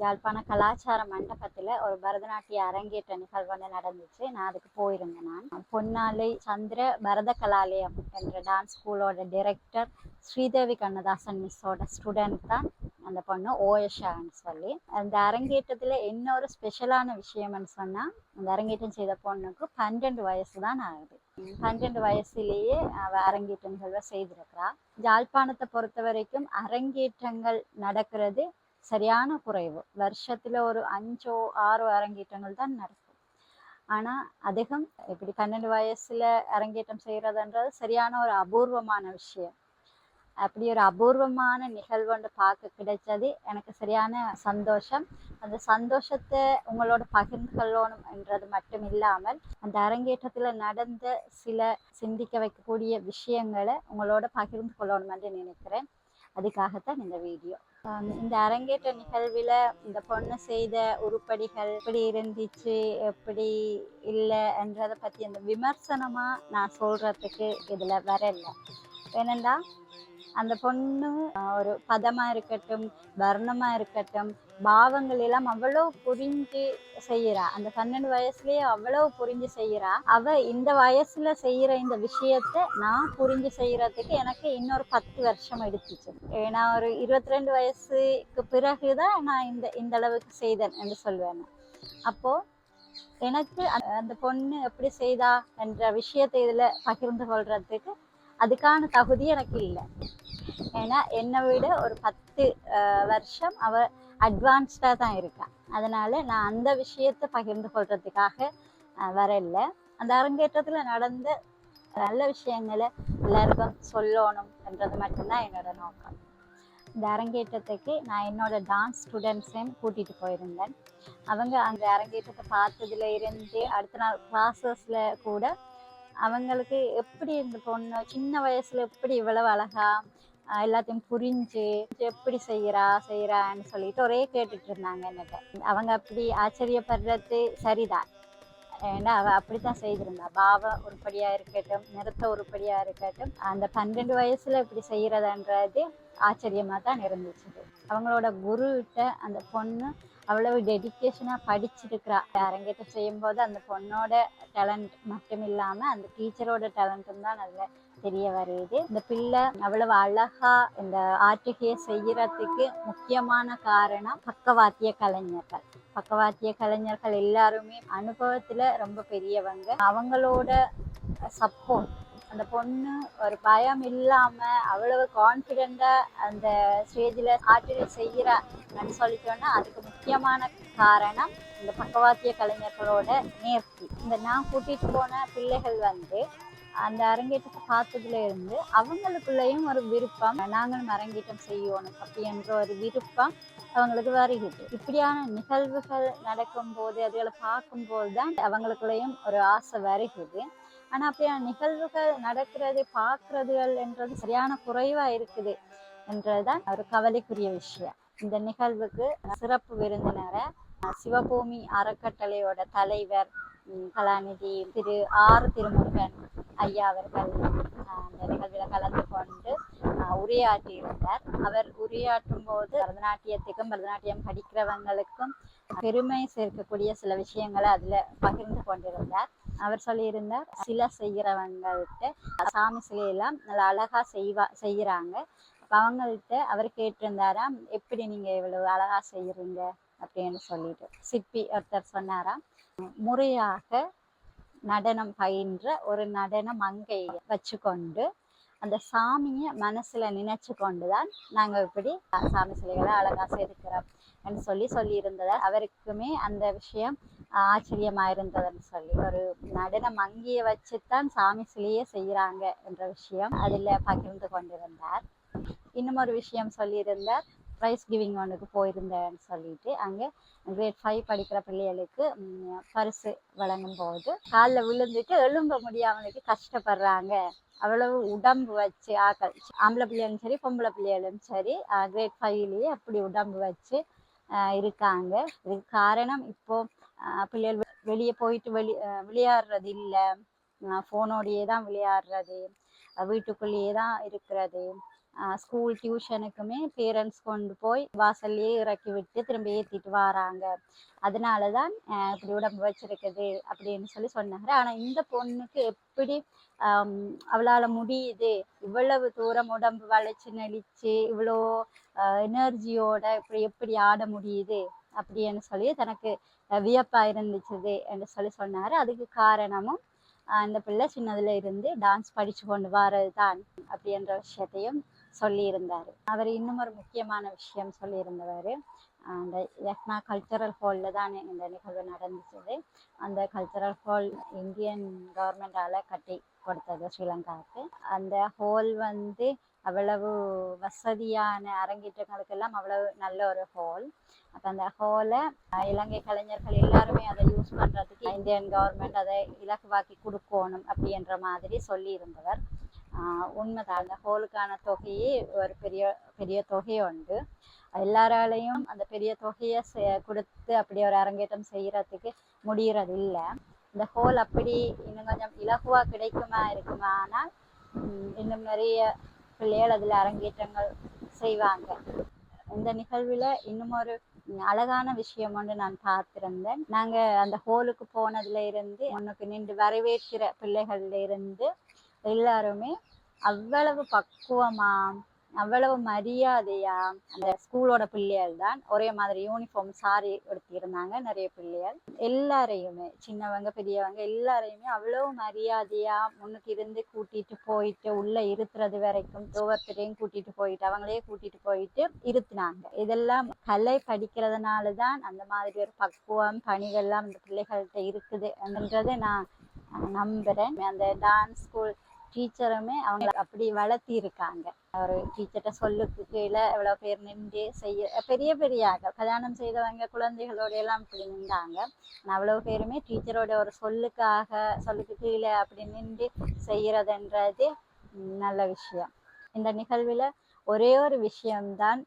யாழ்ப்பாண கலாச்சார மண்டபத்தில் ஒரு பரதநாட்டிய அரங்கேற்ற நிகழ்வு வந்து நடந்துச்சு. நான் அதுக்கு போயிருந்தேன். நான் பொன்னாலை சந்திர பரத கலாலயம் என்ற டான்ஸ் ஸ்கூலோட டைரக்டர் ஸ்ரீதேவி கண்ணதாசன் மிஸ்ஸோட ஸ்டூடெண்ட் தான் அந்த பொண்ணு ஓயஷான்னு சொல்லி. அந்த அரங்கேற்றத்தில் என்ன ஒரு ஸ்பெஷலான விஷயம்னு சொன்னால், அந்த அரங்கேற்றம் செய்த பொண்ணுக்கு 12 வயசு தான் ஆகுது. 12 வயசுலேயே அவள் அரங்கேற்ற நிகழ்வை செய்திருக்கிறா. யாழ்ப்பாணத்தை பொறுத்த வரைக்கும் அரங்கேற்றங்கள் நடக்கிறது சரியான குறைவு. வருஷத்துல ஒரு 5-6 அரங்கேற்றங்கள் தான் நடக்கும். ஆனா அதிகம் இப்படி 12 வயசுல அரங்கேற்றம் செய்யறதுன்றது சரியான ஒரு அபூர்வமான விஷயம். அப்படி ஒரு அபூர்வமான நிகழ்வு ஒன்று பார்க்க கிடைச்சது எனக்கு சரியான சந்தோஷம். அந்த சந்தோஷத்தை உங்களோட பகிர்ந்து கொள்ளணும் என்றது மட்டும் இல்லாமல், அந்த அரங்கேற்றத்தில் நடந்த சில சிந்திக்க வைக்கக்கூடிய விஷயங்களை உங்களோட பகிர்ந்து கொள்ளணும் என்று நினைக்கிறேன். அதுக்காகத்தான் இந்த வீடியோ. இந்த அரங்கேற்ற நிகழ்வில் இந்த பொண்ணு செய்த உருப்படிகள் எப்படி இருந்துச்சு, எப்படி இல்லை என்றதை பற்றி அந்த விமர்சனமாக நான் சொல்கிறதுக்கு இதில் வரல. ஏனெண்டா அந்த பொண்ணு ஒரு பதமாக இருக்கட்டும், வர்ணமாக இருக்கட்டும், பாவங்கள் எல்லாம் அவ்வளோ புரிஞ்சு செய்கிறா. அந்த 12 வயசுலேயே அவ்வளோ புரிஞ்சு செய்கிறா. அவள் இந்த வயசில் செய்கிற இந்த விஷயத்தை நான் புரிஞ்சு செய்கிறதுக்கு எனக்கு இன்னொரு 10 வருஷம் எடுத்துச்சு. நான் ஒரு 22 வயசுக்கு பிறகு தான் நான் இந்த அளவுக்கு செய்தேன் என்று சொல்வேன். அப்போது எனக்கு அந்த பொண்ணு எப்படி செய்தா என்ற விஷயத்தை இதில் பகிர்ந்து கொள்றதுக்கு அதுக்கான தகுதி எனக்கு இல்லை. ஏன்னா என்னை விட ஒரு 10 வருஷம் அவள் அட்வான்ஸ்டாக தான் இருக்கான். அதனால நான் அந்த விஷயத்தை பகிர்ந்து கொள்றதுக்காக வரல. அந்த அரங்கேற்றத்தில் நடந்த நல்ல விஷயங்களை எல்லாருக்கும் சொல்லணும் என்றது மட்டும்தான் என்னோட நோக்கம். இந்த அரங்கேற்றத்துக்கு நான் என்னோட டான்ஸ் ஸ்டூடெண்ட்ஸையும் கூட்டிகிட்டு போயிருந்தேன். அவங்க அந்த அரங்கேற்றத்தை பார்த்ததுல இருந்து அடுத்த நாள் கிளாஸஸில் கூட அவங்களுக்கு எப்படி இந்த பொண்ணு சின்ன வயசுல எப்படி இவ்வளவு அழகா எல்லாத்தையும் புரிஞ்சு எப்படி செய்யறான்னு சொல்லிட்டு ஒரே கேட்டுட்டு இருந்தாங்க என்கிட்ட. அவங்க அப்படி ஆச்சரியப்படுறது சரிதான். ஏன்னா அவள் அப்படித்தான் செய்திருந்தா. பாவ உருப்படியா இருக்கட்டும், நிறுத்த உருப்படியா இருக்கட்டும், அந்த 12 வயசுல இப்படி செய்யறதுன்றது ஆச்சரியமா தான் இருந்துச்சு. அவங்களோட குருகிட்ட அந்த பொண்ணு அவ்வளவு டெடிக்கேஷனாக படிச்சிருக்கிறா. அரங்கேற்றம் செய்யும்போது அந்த பொண்ணோட டேலண்ட் மட்டும் இல்லாமல் அந்த டீச்சரோட டேலண்ட்டும் தான் அதில் தெரிய வருது. இந்த பிள்ளை அவ்வளவு அழகா இந்த ஆற்றுகையை செய்யறதுக்கு முக்கியமான காரணம் பக்கவாத்திய கலைஞர்கள். பக்கவாத்திய கலைஞர்கள் எல்லாருமே அனுபவத்தில் ரொம்ப பெரியவங்க. அவங்களோட சப்போர்ட், அந்த பொண்ணு ஒரு பயம் இல்லாம அவ்வளவு கான்ஃபிடென்ட்டா அந்த ஸ்டேஜில் ஆற்றில் செய்கிறான்னு சொல்லிட்டோன்னா அதுக்கு முக்கியமான காரணம் இந்த பக்கவாத்திய கலைஞர்களோட நேர்த்தி. இந்த நான் கூட்டிட்டு போன பிள்ளைகள் வந்து அந்த அரங்கேற்றத்தை பார்த்ததுல இருந்து அவங்களுக்குள்ளேயும் ஒரு விருப்பம், நாங்களும் அரங்கேற்றம் செய்யணும் அப்படின்ற ஒரு விருப்பம் அவங்களுக்கு வருகிறது. இப்படியான நிகழ்வுகள் நடக்கும்போது அதுகளை பார்க்கும்போது தான் அவங்களுக்குள்ளேயும் ஒரு ஆசை வருகிறது. ஆனால் அப்படியான நிகழ்வுகள் நடக்கிறது பார்க்கறதுகள் என்றது சரியான குறைவாக இருக்குது என்றதுதான் ஒரு கவலைக்குரிய விஷயம். இந்த நிகழ்வுக்கு சிறப்பு விருந்தினரை சிவபூமி அறக்கட்டளையோட தலைவர் கலாநிதி திரு ஆர் திருமுருகன் ஐயா அவர்கள் அந்த நிகழ்வில் கலந்து கொண்டு உரையாற்றி இருந்தார். அவர் உரையாற்றும் போது பரதநாட்டியத்துக்கும் பரதநாட்டியம் படிக்கிறவங்களுக்கும் பெருமை சேர்க்கக்கூடிய சில விஷயங்களை அதில் பகிர்ந்து கொண்டிருந்தார். அவர் சொல்லியிருந்தார், சிலை செய்கிறவங்கள்ட்ட சாமி சிலையெல்லாம் நல்லா அழகா செய்கிறாங்க. அவங்கள்ட்ட அவர் கேட்டிருந்தாராம், எப்படி நீங்க இவ்வளவு அழகா செய்யறீங்க அப்படின்னு சொல்லிட்டு. சிற்பி ஒருத்தர் சொன்னாராம், முறையாக நடனம் பயின்ற ஒரு நடன மங்கையை வச்சுக்கொண்டு அந்த சாமியை மனசுல நினைச்சு கொண்டுதான் நாங்க இப்படி சாமி சிலைகளை அழகா செதுக்கிறோம் சொல்லி இருந்ததால் அவருக்குமே அந்த விஷயம் ஆச்சரியமா இருந்ததுன்னு சொல்லி, ஒரு நடன மங்கியை வச்சுத்தான் சாமி சிலையே செய்யறாங்க என்ற விஷயம் அதில் பகிர்ந்து கொண்டிருந்தார். இன்னும் ஒரு விஷயம் சொல்லியிருந்தார், ப்ரைஸ் கிவிங் ஒன்றுக்கு போயிருந்தேன்னு சொல்லிட்டு அங்கே கிரேட் 5 படிக்கிற பிள்ளைகளுக்கு பரிசு வழங்கும் போது காலில் விழுந்துட்டு எழும்ப முடியாமலுக்கு கஷ்டப்படுறாங்க. அவ்வளவு உடம்பு வச்சு ஆக்கள், ஆம்பளை பிள்ளைகளும் சரி பொம்பளை பிள்ளைகளும் சரி கிரேட் 5லயே அப்படி உடம்பு வச்சு இருக்காங்க. இதுக்கு காரணம் இப்போ பிள்ளைகள் வெளியே போயிட்டு விளையாடுறது இல்லை, ஃபோனோடையே தான் விளையாடுறது, வீட்டுக்குள்ளேயே தான் இருக்கிறது. ஸ்கூல் டியூஷனுக்குமே பேரண்ட்ஸ் கொண்டு போய் வாசல்லையே இறக்கி விட்டு திரும்ப ஏற்றிட்டு வராங்க. அதனால தான் இப்படி உடம்பு வச்சிருக்குது அப்படின்னு சொல்லி சொன்னாங்க. ஆனால் இந்த பொண்ணுக்கு எப்படி அவளால் முடியுது, இவ்வளவு தூரம் உடம்பு வளைச்சு நெளிச்சு இவ்வளோ எனர்ஜியோட இப்படி எப்படி ஆட முடியுது அப்படின்னு சொல்லி தனக்கு வியப்பாக இருந்துச்சுது என்று சொல்லி சொன்னார். அதுக்கு காரணமும் அந்த பிள்ளை சின்னதுல இருந்து டான்ஸ் படிச்சு கொண்டு வர்றது தான் அப்படின்ற விஷயத்தையும் சொல்லியிருந்தார். அவர் இன்னும் ஒரு முக்கியமான விஷயம் சொல்லியிருந்தவர், அந்த லக்னா கல்ச்சரல் ஹாலில் தான் இந்த நிகழ்வு நடந்துச்சு. அந்த கல்ச்சரல் ஹால் இந்தியன் கவர்மெண்டால் கட்டி கொடுத்தது ஸ்ரீலங்காவுக்கு. அந்த ஹால் வந்து அவ்வளவு வசதியான அரங்கேற்றங்களுக்கெல்லாம் அவ்வளவு நல்ல ஒரு ஹால். அப்போ அந்த ஹாலை இலங்கை கலைஞர்கள் எல்லாருமே அதை யூஸ் பண்ணுறதுக்கு இந்தியன் கவர்மெண்ட் அதை இலகுவாக்கி கொடுக்கணும் அப்படின்ற மாதிரி சொல்லியிருந்தவர். உண்மைதான். அந்த ஹோலுக்கான தொகையே ஒரு பெரிய பெரிய தொகை உண்டு. எல்லாராலையும் அந்த பெரிய தொகையை கொடுத்து அப்படி ஒரு அரங்கேற்றம் செய்யறதுக்கு முடியறது இல்லை. இந்த ஹோல் அப்படி இன்னும் கொஞ்சம் இலகுவா இருக்குமா, ஆனால் இன்னும் நிறைய பிள்ளைகள் அதில் அரங்கேற்றங்கள் செய்வாங்க. இந்த நிகழ்வில் இன்னும் ஒரு அழகான விஷயம் ஒன்று நான் பார்த்திருந்தேன். நாங்கள் அந்த ஹோலுக்கு போனதுல இருந்து உனக்கு நின்று வரவேற்கிற பிள்ளைகள்ல இருந்து எல்லாருமே அவ்வளவு பக்குவமா அவ்வளவு மரியாதையா, அந்த ஸ்கூலோட பிள்ளைகள் தான் ஒரே மாதிரி யூனிஃபார்ம் சாரி எடுத்திருந்தாங்க. நிறைய பிள்ளைகள் எல்லாரையுமே, சின்னவங்க பெரியவங்க எல்லாரையுமே அவ்வளவு மரியாதையா முன்னுக்கு இருந்து கூட்டிட்டு போயிட்டு உள்ள இருத்துறது வரைக்கும் ஒவ்வொருத்தரையும் கூட்டிட்டு போயிட்டு அவங்களே கூட்டிட்டு போயிட்டு இருத்தினாங்க. இதெல்லாம் கலை படிக்கிறதுனாலதான் அந்த மாதிரி ஒரு பக்குவம் பணிகள்லாம் அந்த பிள்ளைகள்கிட்ட இருக்குது என்றதை நான் நம்புறேன். அந்த டான்ஸ் ஸ்கூல் டீச்சருமே அவங்க அப்படி வளர்த்தி இருக்காங்க. ஒரு டீச்சர்கிட்ட சொல்லுக்கு கீழே எவ்வளவு பேர் நின்று செய்ய பெரிய பெரிய கல்யாணம் செய்தவங்க குழந்தைகளோட எல்லாம் இப்படி நின்றாங்க. அவ்வளவு பேருமே டீச்சரோட ஒரு சொல்லுக்கு கீழே அப்படி நின்று செய்யறதுன்றது நல்ல விஷயம். இந்த நிகழ்வில் ஒரே ஒரு விஷயம்தான்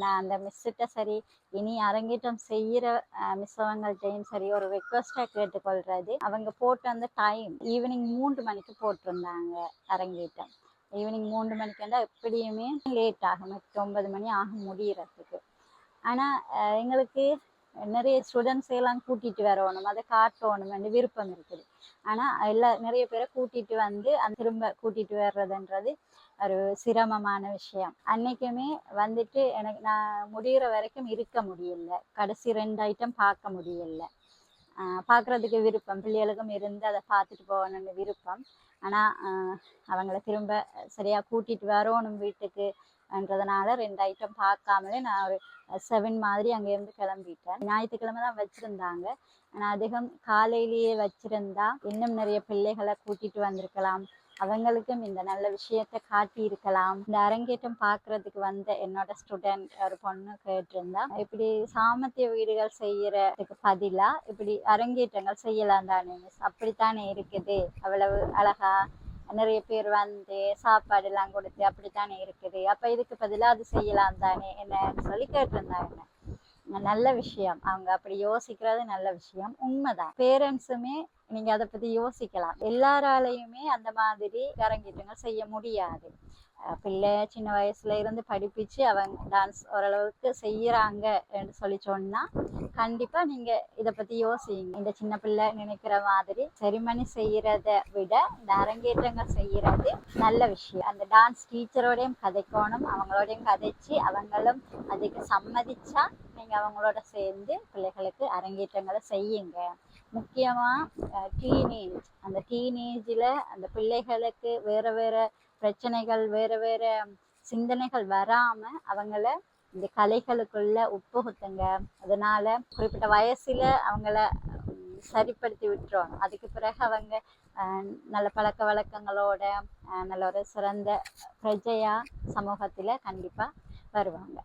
நான் அந்த மிஸ்ஸிட்ட சரி இனி அரங்கேற்றம் செய்கிற மிஸ்ஸவங்கள்ட்டையும் சரி ஒரு ரெக்வஸ்டாக கேட்டுக்கொள்கிறது. அவங்க போட்ட அந்த டைம் ஈவினிங் 3 மணிக்கு போட்டிருந்தாங்க அரங்கேற்றம். ஈவினிங் 3 மணிக்குண்டா எப்படியுமே லேட் ஆகும், 9 மணி ஆகும் முடியறதுக்கு. ஆனால் எங்களுக்கு நிறைய ஸ்டூடெண்ட்ஸ் எல்லாம் கூட்டிட்டு வரணும், அதை காட்டணும் விருப்பம் இருக்குது. ஆனால் நிறைய பேரை கூட்டிட்டு வந்து திரும்ப கூட்டிட்டு வர்றதுன்றது ஒரு சிரமமான விஷயம். அன்னைக்குமே வந்துட்டு எனக்கு நான் முடிகிற வரைக்கும் இருக்க முடியல. கடைசி 2 ஐட்டம் பார்க்க முடியல. பார்க்குறதுக்கு விருப்பம், பிள்ளைகளுக்கும் இருந்து அதை பார்த்துட்டு போகணும்னு விருப்பம். ஆனால் அவங்கள திரும்ப சரியாக கூட்டிட்டு வரணும் வீட்டுக்குன்றதுனால 2 ஐட்டம் பார்க்காமலே நான் ஒரு 7 மாதிரி அங்கேருந்து கிளம்பிட்டேன். ஞாயிற்றுக்கிழமை தான் வச்சுருந்தாங்க. ஆனால் அதிகம் காலையிலேயே வச்சுருந்தா இன்னும் நிறைய பிள்ளைகளை கூட்டிட்டு வந்திருக்கலாம், அவங்களுக்கும் இந்த நல்ல விஷயத்தை காட்டி இருக்கலாம். இந்த அரங்கேற்றம் பார்க்கறதுக்கு வந்த என்னோட ஸ்டூடெண்ட் ஒரு பொண்ணு கேட்டிருந்தா, இப்படி சாமர்த்திய வீடுகள் செய்யறதுக்கு பதிலா இப்படி அரங்கேற்றங்கள் செய்யலாம் தானே மிஸ், அப்படித்தானே இருக்குது, அவ்வளவு அழகா நிறைய பேர் வந்து சாப்பாடு எல்லாம் கொடுத்து அப்படித்தானே இருக்குது, அப்ப இதுக்கு பதிலா அது செய்யலாம் தானே என்னன்னு சொல்லி கேட்டிருந்தாங்க. நல்ல விஷயம், அவங்க அப்படி யோசிக்கிறது நல்ல விஷயம், உண்மைதான். பேரண்ட்ஸுமே நீங்க அதை பத்தி யோசிக்கலாம். எல்லாராலையுமே அந்த மாதிரி அரங்கேற்றங்கள் செய்ய முடியாது. பிள்ளை சின்ன வயசுல இருந்து படிப்பிச்சு அவங்க டான்ஸ் ஓரளவுக்கு செய்யறாங்க என்று சொல்லி சொன்னா கண்டிப்பா நீங்க இதை பத்தி யோசிங்க. இந்த சின்ன பிள்ளை நினைக்கிற மாதிரி செரிமனி செய்யறத விட இந்த அரங்கேற்றங்கள் செய்யறது நல்ல விஷயம். அந்த டான்ஸ் டீச்சரோடையும் கதைக்கணும், அவங்களோடையும் கதைச்சு அவங்களும் அதுக்கு சம்மதிச்சா நீங்க அவங்களோட சேர்ந்து பிள்ளைகளுக்கு அரங்கேற்றங்களை செய்யுங்க. முக்கியமா டீனேஜ், அந்த டீனேஜில் அந்த பிள்ளைகளுக்கு வேற வேற பிரச்சனைகள் வேற வேற சிந்தனைகள் வராம அவங்கள இந்த கலைகளுக்குள்ள உட்புகுத்துங்க. அதனால குறிப்பிட்ட வயசுல அவங்கள சரிப்படுத்தி விட்டுரும். அதுக்கு பிறகு அவங்க நல்ல பழக்க வழக்கங்களோட நல்ல ஒரு சிறந்த பிரஜையா சமூகத்துல கண்டிப்பா வருவாங்க.